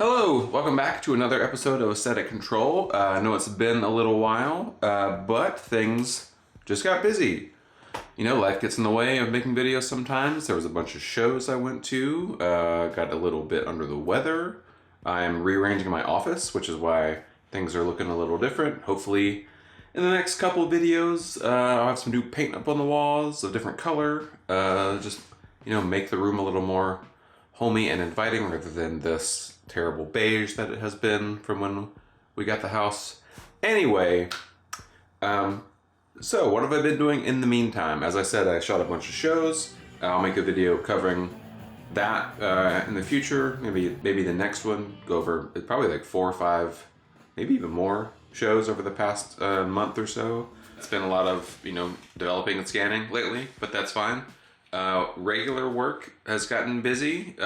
Hello, welcome back to another episode of Aesthetic Control. I know it's been a little while, but things just got busy. You know, life gets in the way of making videos sometimes. There was a bunch of shows I went to, got a little bit under the weather. I'm rearranging my office, which is why things are looking a little different. Hopefully, in the next couple of videos, I'll have some new paint up on the walls, a different color. Just, you know, make the room a little more homey and inviting rather than this terrible beige that it has been from when we got the house. Anyway, so what have I been doing in the meantime? As I said, I shot a bunch of shows. I'll make a video covering that in the future. Maybe the next one, go over probably like 4 or 5, maybe even more shows over the past month or so. It's been a lot of, you know, developing and scanning lately, but that's fine. Regular work has gotten busy.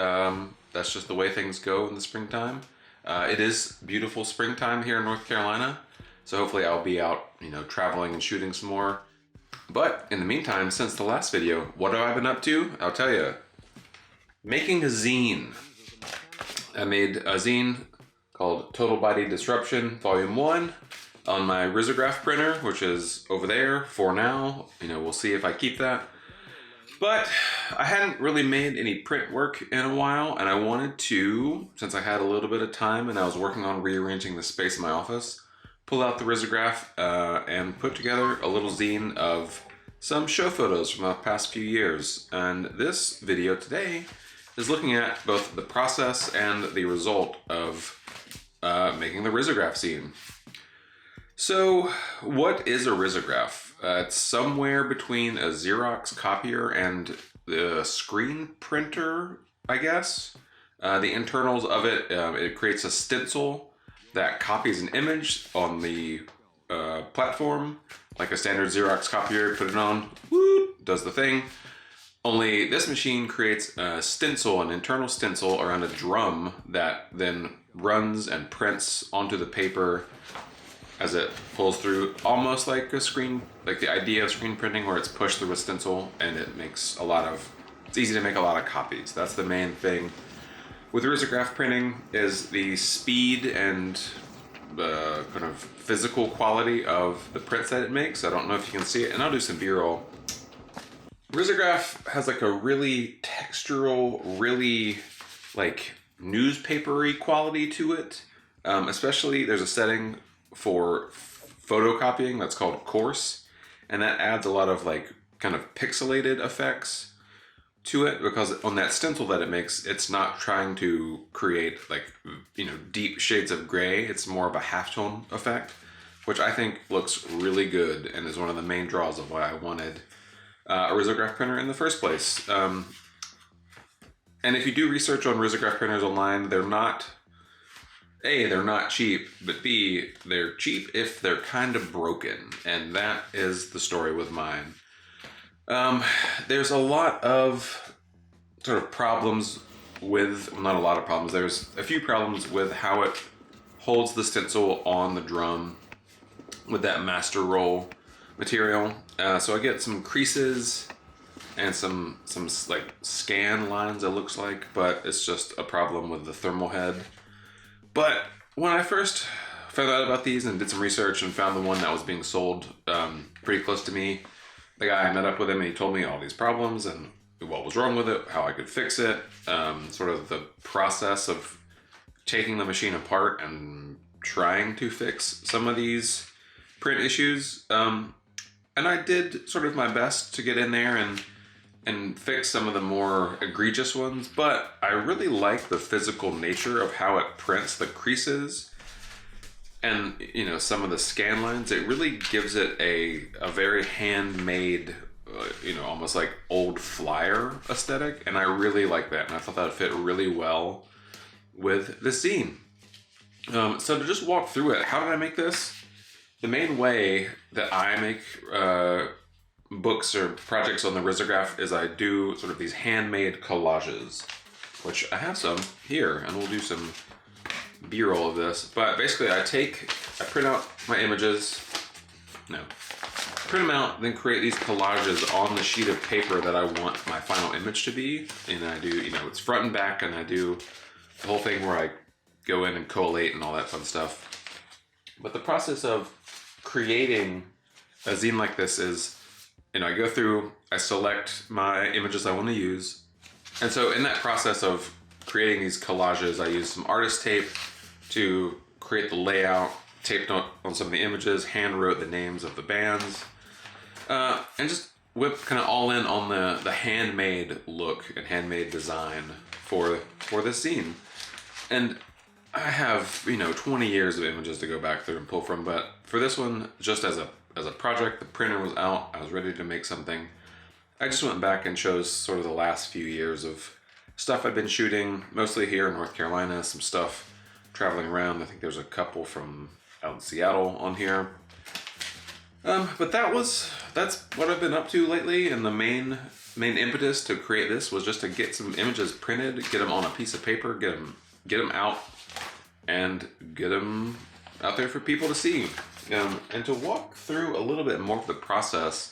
That's just the way things go in the springtime. It is beautiful springtime here in North Carolina, so hopefully I'll be out, you know, traveling and shooting some more. But in the meantime, since the last video, what have I been up to? I'll tell you. Making a zine. I made a zine called Total Body Disruption Volume 1 on my risograph printer, which is over there for now. You know, we'll see if I keep that. But I hadn't really made any print work in a while, and I wanted to, since I had a little bit of time and I was working on rearranging the space in my office, pull out the risograph and put together a little zine of some show photos from the past few years. And this video today is looking at both the process and the result of making the risograph zine. So, what is a risograph? It's somewhere between a Xerox copier and the screen printer, I guess. The internals of it, it creates a stencil that copies an image on the platform, like a standard Xerox copier. Put it on, whoop, does the thing. Only this machine creates a stencil, an internal stencil around a drum that then runs and prints onto the paper as it pulls through, almost like a screen, like the idea of screen printing where it's pushed through a stencil and it makes it's easy to make a lot of copies. That's the main thing with risograph printing, is the speed and the kind of physical quality of the prints that it makes. I don't know if you can see it, and I'll do some B-roll. Risograph has like a really textural, really like newspapery quality to it. Especially there's a setting for photocopying that's called coarse, and that adds a lot of like kind of pixelated effects to it, because on that stencil that it makes, it's not trying to create like, you know, deep shades of gray. It's more of a halftone effect, which I think looks really good and is one of the main draws of why I wanted a risograph printer in the first place. And if you do research on risograph printers online, they're not cheap, but B, they're cheap if they're kind of broken, and that is the story with mine. There's a lot of sort of problems with, not a lot of problems, there's a few problems with how it holds the stencil on the drum with that master roll material. So I get some creases and some like scan lines, it looks like, but it's just a problem with the thermal head. But when I first found out about these and did some research and found the one that was being sold pretty close to me, the guy, I met up with him and he told me all these problems and what was wrong with it, how I could fix it, sort of the process of taking the machine apart and trying to fix some of these print issues. And I did sort of my best to get in there and fix some of the more egregious ones, but I really like the physical nature of how it prints the creases and, you know, some of the scan lines. It really gives it a very handmade, you know, almost like old flyer aesthetic, and I really like that, and I thought that fit really well with the zine. So to just walk through it, how did I make this? The main way that I make books or projects on the risograph is I do sort of these handmade collages, which I have some here, and we'll do some B-roll of this. But basically I print out my images, print them out, then create these collages on the sheet of paper that I want my final image to be. And I do, you know, it's front and back, and I do the whole thing where I go in and collate and all that fun stuff. But the process of creating a zine like this is, I go through, I select my images I want to use. And so in that process of creating these collages, I use some artist tape to create the layout, taped on some of the images, hand wrote the names of the bands, and just whip kind of all in on the handmade look and handmade design for this zine. And I have 20 years of images to go back through and pull from, but for this one, just as a project, the printer was out, I was ready to make something. I just went back and chose sort of the last few years of stuff I've been shooting, mostly here in North Carolina, some stuff traveling around. I think there's a couple from out in Seattle on here. But that's what I've been up to lately, and the main impetus to create this was just to get some images printed, get them on a piece of paper, get them out, and get them out there for people to see. And to walk through a little bit more of the process.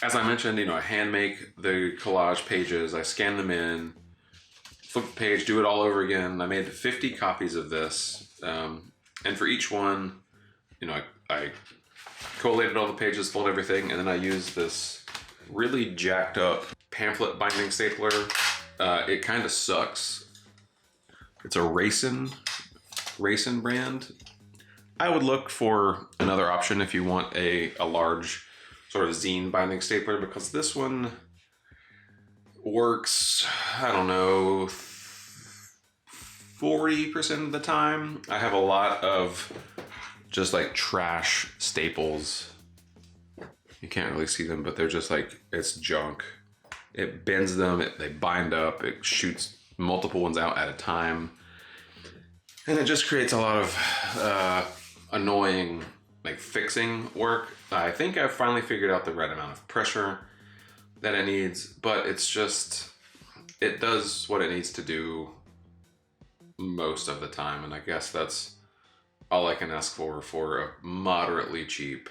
As I mentioned, I hand make the collage pages, I scan them in, flip the page, do it all over again. I made 50 copies of this, and for each one, I collated all the pages, folded everything, and then I used this really jacked up pamphlet binding stapler. It kind of sucks. It's a Racine brand. I would look for another option if you want a large sort of zine binding stapler, because this one works, I don't know, 40% of the time. I have a lot of just like trash staples. You can't really see them, but they're just like, it's junk. It bends them, they bind up, it shoots multiple ones out at a time. And it just creates a lot of annoying like fixing work. I think I've finally figured out the right amount of pressure that it needs, but it's just, it does what it needs to do most of the time. And I guess that's all I can ask for a moderately cheap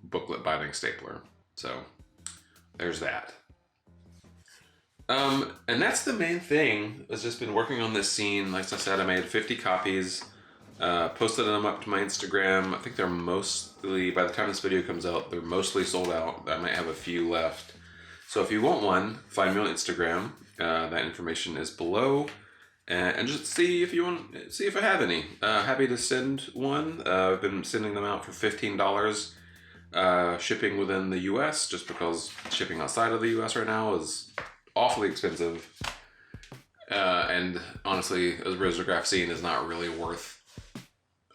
booklet binding stapler. So there's that. And that's the main thing. I've just been working on this scene. Like I said, I made 50 copies, posted them up to my Instagram. I think they're mostly, by the time this video comes out, they're mostly sold out. I might have a few left. So if you want one, find me on Instagram. That information is below. And just see if I have any. Happy to send one. I've been sending them out for $15 shipping within the US, just because shipping outside of the US right now is awfully expensive. And honestly, a risograph zine is not really worth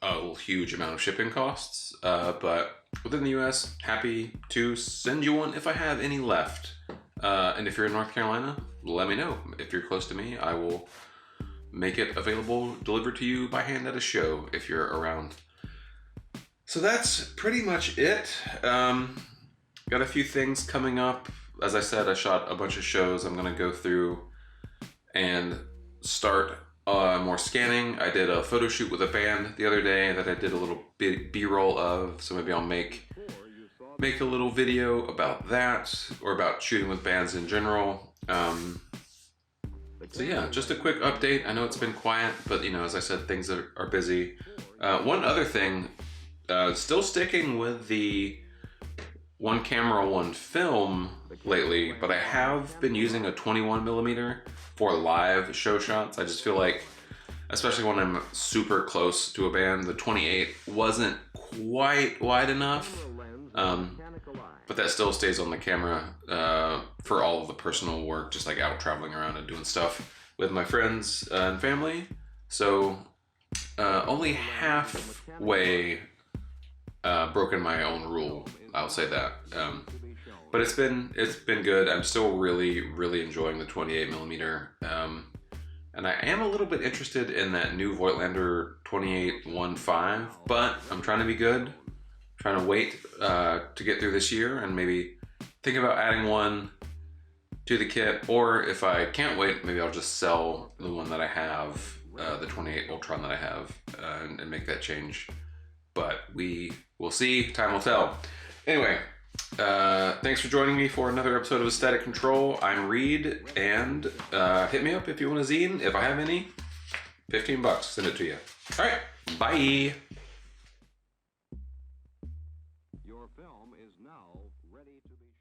a huge amount of shipping costs. But within the US, happy to send you one if I have any left. And if you're in North Carolina, let me know. If you're close to me, I will make it available, delivered to you by hand at a show if you're around. So that's pretty much it. Got a few things coming up. As I said, I shot a bunch of shows. I'm gonna go through and start more scanning. I did a photo shoot with a band the other day that I did a little B-roll of, so maybe I'll make a little video about that, or about shooting with bands in general. So yeah, just a quick update. I know it's been quiet, but as I said, things are busy. One other thing, still sticking with the one camera, one film lately, but I have been using a 21mm for live show shots. I just feel like, especially when I'm super close to a band, the 28 wasn't quite wide enough. But that still stays on the camera for all of the personal work, just like out traveling around and doing stuff with my friends and family. So only halfway broken my own rule, I'll say that. But it's been good. I'm still really enjoying the 28mm. And I am a little bit interested in that new Voigtlander 28-1.5, but I'm trying to be good. Trying to wait to get through this year and maybe think about adding one to the kit, or if I can't wait, maybe I'll just sell the one that I have, the 28 Ultron that I have, and make that change. But we will see, time will tell. Anyway, thanks for joining me for another episode of Aesthetic Control. I'm Reed, and hit me up if you want a zine, if I have any. $15, send it to you. All right, bye. Your film is now ready to be shown.